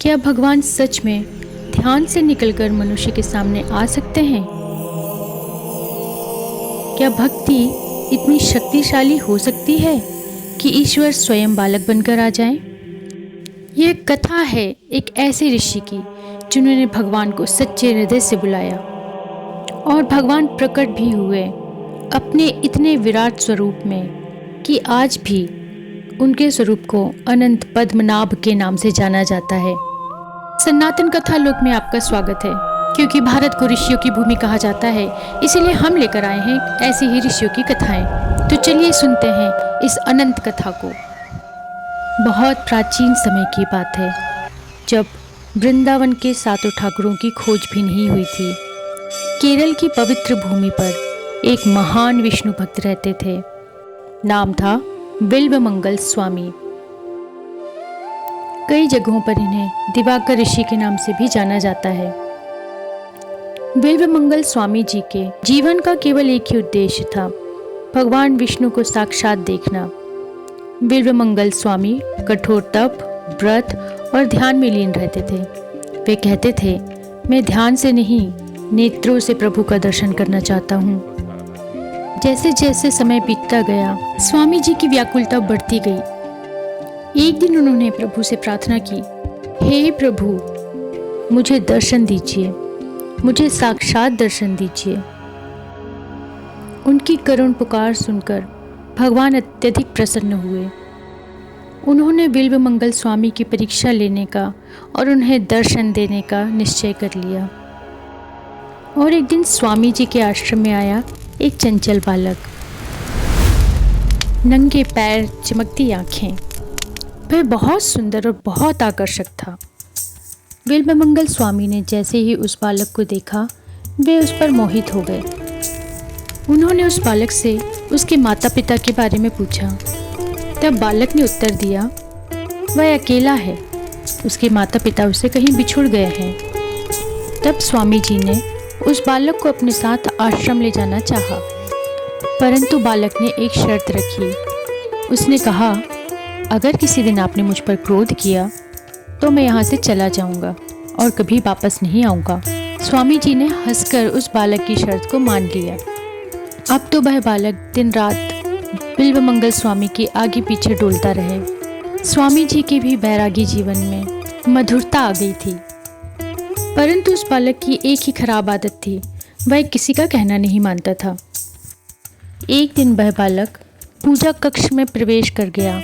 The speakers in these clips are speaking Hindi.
क्या भगवान सच में ध्यान से निकलकर मनुष्य के सामने आ सकते हैं? क्या भक्ति इतनी शक्तिशाली हो सकती है कि ईश्वर स्वयं बालक बनकर आ जाएं? यह कथा है एक ऐसे ऋषि की जिन्होंने भगवान को सच्चे हृदय से बुलाया और भगवान प्रकट भी हुए अपने इतने विराट स्वरूप में कि आज भी उनके स्वरूप को अनंत पद्मनाभ के नाम से जाना जाता है। सनातन कथा लोक में आपका स्वागत है। क्योंकि भारत को ऋषियों की भूमि कहा जाता है, इसीलिए हम लेकर आए हैं ऐसी ही ऋषियों की कथाएं। तो चलिए सुनते हैं इस अनंत कथा को। बहुत प्राचीन समय की बात है, जब वृंदावन के सातों ठाकुरों की खोज भी नहीं हुई थी। केरल की पवित्र भूमि पर एक महान विष्णु भक्त रहते थे। नाम था बिल्वमंगल स्वामी। कई जगहों पर इन्हें दिवाकर ऋषि के नाम से भी जाना जाता है। बिल्वमंगल स्वामी जी के जीवन का केवल एक ही उद्देश्य था, भगवान विष्णु को साक्षात देखना। बिल्वमंगल स्वामी कठोर तप, व्रत और ध्यान में लीन रहते थे। वे कहते थे, मैं ध्यान से नहीं, नेत्रों से प्रभु का दर्शन करना चाहता हूँ। जैसे जैसे समय बीतता गया, स्वामी जी की व्याकुलता बढ़ती गई। एक दिन उन्होंने प्रभु से प्रार्थना की, हे प्रभु, मुझे दर्शन दीजिए, मुझे साक्षात दर्शन दीजिए। उनकी करुण पुकार सुनकर भगवान अत्यधिक प्रसन्न हुए। उन्होंने बिल्वमंगल स्वामी की परीक्षा लेने का और उन्हें दर्शन देने का निश्चय कर लिया। और एक दिन स्वामी जी के आश्रम में आया एक चंचल बालक, नंगे पैर, चमकती आंखें। वह बहुत सुंदर और बहुत आकर्षक था। बिल्वमंगल स्वामी ने जैसे ही उस बालक को देखा, वे उस पर मोहित हो गए। उन्होंने उस बालक से उसके माता पिता के बारे में पूछा। तब बालक ने उत्तर दिया, वह अकेला है, उसके माता पिता उससे कहीं बिछुड़ गए हैं। तब स्वामी जी ने उस बालक को अपने साथ आश्रम ले जाना चाहा, परंतु बालक ने एक शर्त रखी। उसने कहा, अगर किसी दिन आपने मुझ पर क्रोध किया तो मैं यहाँ से चला जाऊँगा और कभी वापस नहीं आऊँगा। स्वामी जी ने हंसकर उस बालक की शर्त को मान लिया। अब तो वह बालक दिन रात बिल्वमंगल स्वामी के आगे पीछे डोलता रहे। स्वामी जी के भी बैरागी जीवन में मधुरता आ गई थी, परंतु उस बालक की एक ही खराब आदत थी, वह किसी का कहना नहीं मानता था। एक दिन वह बालक पूजा कक्ष में प्रवेश कर गया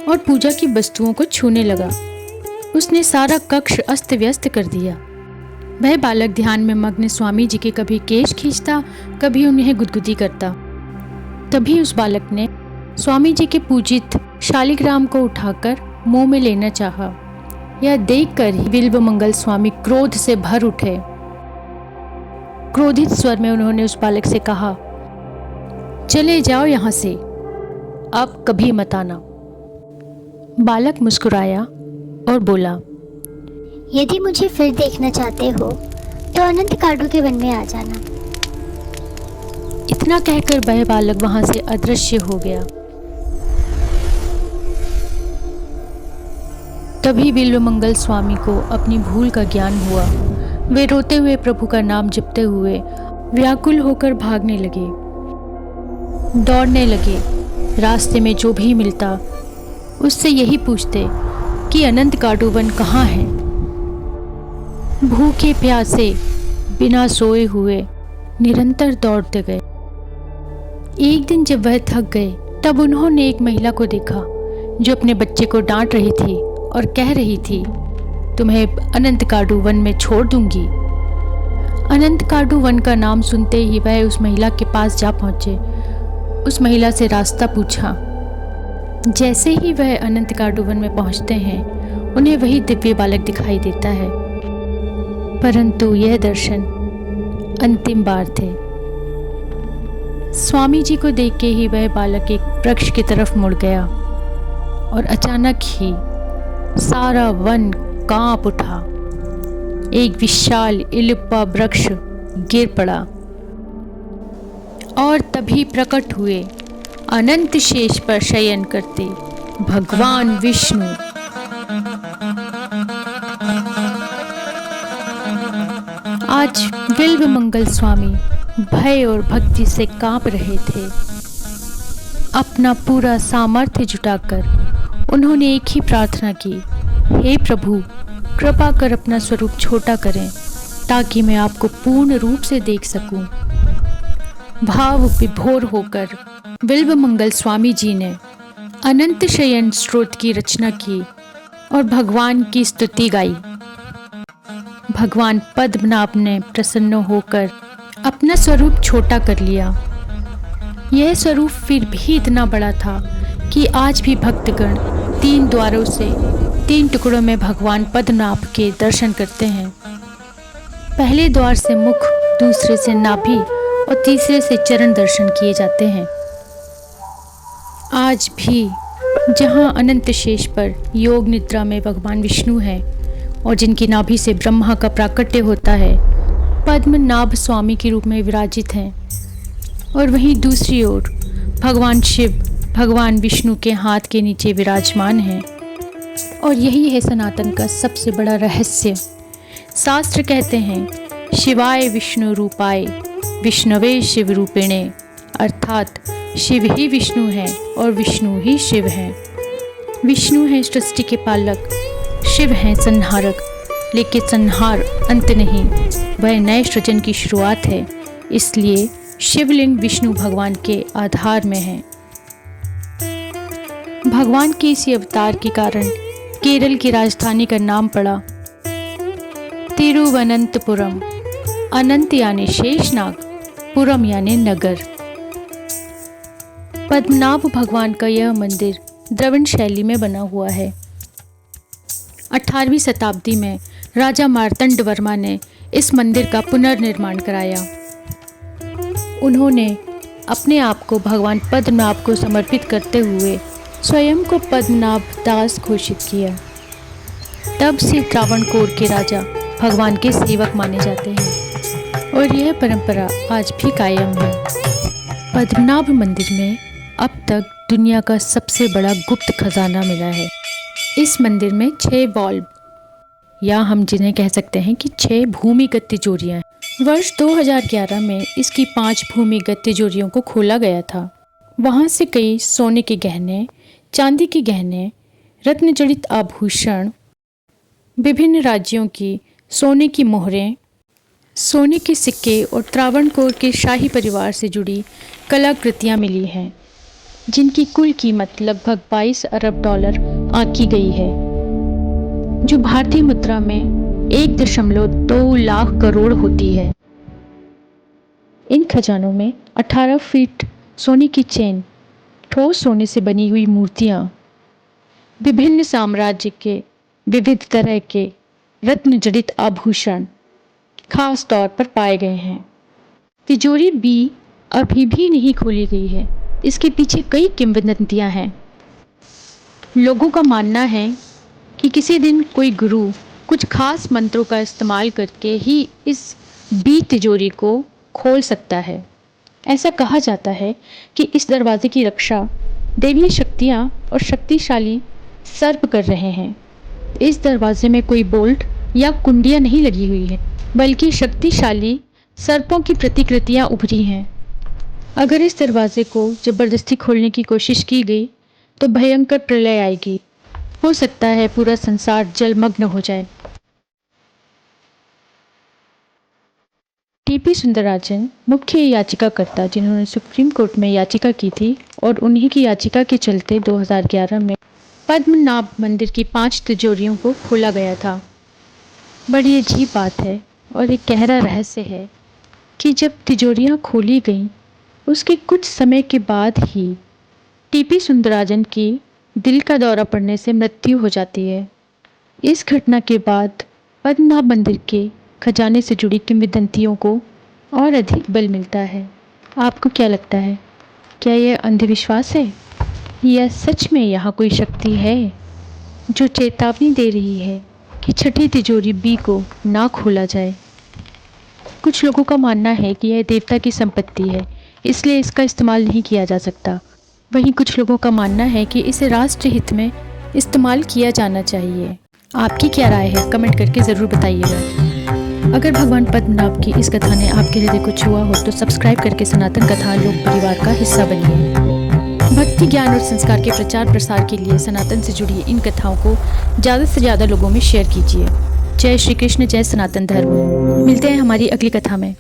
और पूजा की वस्तुओं को छूने लगा। उसने सारा कक्ष अस्त व्यस्त कर दिया। वह बालक ध्यान में मग्न स्वामी जी के कभी केश खींचता, कभी उन्हें गुदगुदी करता। तभी उस बालक ने स्वामी जी के पूजित शालिग्राम को उठाकर मुंह में लेना चाहा। यह देखकर ही बिल्वमंगल स्वामी क्रोध से भर उठे। क्रोधित स्वर में उन्होंने उस बालक से कहा, चले जाओ यहाँ से, अब कभी मत आना। बालक मुस्कुराया और बोला, यदि मुझे फिर देखना चाहते हो तो अनंत काडू के वन में आ जाना। इतना कहकर वह बालक वहां से अदृश्य हो गया। तभी बिल्वमंगल स्वामी को अपनी भूल का ज्ञान हुआ। वे रोते हुए प्रभु का नाम जपते हुए व्याकुल होकर भागने लगे, दौड़ने लगे। रास्ते में जो भी मिलता उससे यही पूछते कि अनंत काडू वन कहाँ है। भूखे प्यासे बिना सोए हुए निरंतर दौड़ते गए। एक दिन जब वह थक गए, तब उन्होंने एक महिला को देखा जो अपने बच्चे को डांट रही थी और कह रही थी, तुम्हें अनंत काडू वन में छोड़ दूंगी। अनंत काडू वन का नाम सुनते ही वह उस महिला के पास जा पहुंचे। उस महिला से रास्ता पूछा। जैसे ही वह अनंत काडू वन में पहुंचते हैं, उन्हें वही दिव्य बालक दिखाई देता है, परंतु यह दर्शन अंतिम बार थे। स्वामी जी को देख के ही वह बालक एक वृक्ष की तरफ मुड़ गया और अचानक ही सारा वन कांप उठा। एक विशाल इलिप्पा वृक्ष गिर पड़ा और तभी प्रकट हुए अनंत शेष पर शयन करते भगवान विष्णु। आज बिल्वमंगल स्वामी भय और भक्ति से कांप रहे थे। अपना पूरा सामर्थ्य जुटाकर उन्होंने एक ही प्रार्थना की, हे प्रभु, कृपा कर अपना स्वरूप छोटा करें ताकि मैं आपको पूर्ण रूप से देख सकूं। भाव विभोर होकर बिल्वमंगल स्वामी जी ने अनंत शयन स्तोत्र की रचना की और भगवान की स्तुति गाई। भगवान पद्मनाभ ने प्रसन्न होकर अपना स्वरूप छोटा कर लिया। यह स्वरूप फिर भी इतना बड़ा था कि आज भी भक्तगण 3 द्वारों से 3 टुकड़ों में भगवान पद्मनाभ के दर्शन करते हैं। पहले द्वार से मुख, दूसरे से नाभि और तीसरे से चरण दर्शन किए जाते हैं। आज भी जहाँ अनंत शेष पर योग निद्रा में भगवान विष्णु हैं और जिनकी नाभि से ब्रह्मा का प्राकट्य होता है, पद्मनाभ स्वामी के रूप में विराजित हैं। और वहीं दूसरी ओर भगवान शिव भगवान विष्णु के हाथ के नीचे विराजमान हैं। और यही है सनातन का सबसे बड़ा रहस्य। शास्त्र कहते हैं, शिवाय विष्णु रूपाय विष्णवे शिव रूपिणे, अर्थात शिव ही विष्णु है और विष्णु ही शिव है। विष्णु है सृष्टि के पालक, शिव है संहारक, लेकिन संहार अंत नहीं, वह नए सृजन की शुरुआत है। इसलिए शिवलिंग विष्णु भगवान के आधार में है। भगवान के इसी अवतार के कारण केरल की राजधानी का नाम पड़ा तिरुवनंतपुरम। अनंत यानी शेषनाग, पुरम यानी नगर। पद्मनाभ भगवान का यह मंदिर द्रविड़ शैली में बना हुआ है। 18वीं शताब्दी में राजा मार्तंड वर्मा ने इस मंदिर का पुनर्निर्माण कराया। उन्होंने अपने आप को भगवान पद्मनाभ को समर्पित करते हुए स्वयं को पद्मनाभ दास घोषित किया। तब से त्रावणकोर के राजा भगवान के सेवक माने जाते हैं और यह परंपरा आज भी कायम है। पद्मनाभ मंदिर में अब तक दुनिया का सबसे बड़ा गुप्त खजाना मिला है। इस मंदिर में 6 वाल्व, या हम जिन्हें कह सकते हैं कि 6 भूमिगत तिजोरियां हैं। वर्ष 2011 में इसकी 5 भूमिगत तिजोरियों को खोला गया था। वहां से कई सोने के गहने, चांदी के गहने, रत्न जड़ित आभूषण, विभिन्न राज्यों की सोने की मोहरें, सोने के सिक्के और त्रावणकोर के शाही परिवार से जुड़ी कलाकृतियां मिली हैं, जिनकी कुल कीमत लगभग 22 अरब डॉलर आंकी गई है, जो भारतीय मुद्रा में 1.2 लाख करोड़ होती है। इन खजानों में 18 फीट सोने की चेन, ठोस सोने से बनी हुई मूर्तियां, विभिन्न साम्राज्य के विविध तरह के रत्न जड़ित आभूषण खास तौर पर पाए गए हैं। तिजोरी बी अभी भी नहीं खोली गई है। इसके पीछे कई किंवदंतियां हैं। लोगों का मानना है कि किसी दिन कोई गुरु कुछ खास मंत्रों का इस्तेमाल करके ही इस बी तिजोरी को खोल सकता है। ऐसा कहा जाता है कि इस दरवाजे की रक्षा दैवीय शक्तियाँ और शक्तिशाली सर्प कर रहे हैं। इस दरवाजे में कोई बोल्ट या कुंडियाँ नहीं लगी हुई है, बल्कि शक्तिशाली सर्पों की प्रतिकृतियाँ उभरी हैं। अगर इस दरवाजे को जबरदस्ती खोलने की कोशिश की गई तो भयंकर प्रलय आएगी। हो सकता है पूरा संसार जलमग्न हो जाए। टीपी सुंदरराजन मुख्य याचिकाकर्ता, जिन्होंने सुप्रीम कोर्ट में याचिका की थी, और उन्हीं की याचिका के चलते 2011 में पद्मनाभ मंदिर की 5 तिजोरियों को खोला गया था। बड़ी अजीब बात है और एक गहरा रहस्य है कि जब तिजोरियां खोली गईं, उसके कुछ समय के बाद ही टीपी सुंदरराजन की दिल का दौरा पड़ने से मृत्यु हो जाती है। इस घटना के बाद पद्मनाभ मंदिर के खजाने से जुड़ी किंवदंतियों को और अधिक बल मिलता है। आपको क्या लगता है? क्या यह अंधविश्वास है या सच में यहाँ कोई शक्ति है जो चेतावनी दे रही है कि छठी तिजोरी बी को ना खोला जाए? कुछ लोगों का मानना है कि यह देवता की संपत्ति है, इसलिए इसका इस्तेमाल नहीं किया जा सकता। वहीं कुछ लोगों का मानना है कि इसे राष्ट्र हित में इस्तेमाल किया जाना चाहिए। आपकी क्या राय है? कमेंट करके ज़रूर बताइएगा। अगर भगवान पद्मनाभ की इस कथा ने आपके हृदय को छुआ हो तो सब्सक्राइब करके सनातन कथा लोक परिवार का हिस्सा बनिए। भक्ति, ज्ञान और संस्कार के प्रचार प्रसार के लिए सनातन से जुड़ी इन कथाओं को ज़्यादा से ज़्यादा लोगों में शेयर कीजिए। जय श्री कृष्ण, जय सनातन धर्म। मिलते हैं हमारी अगली कथा में।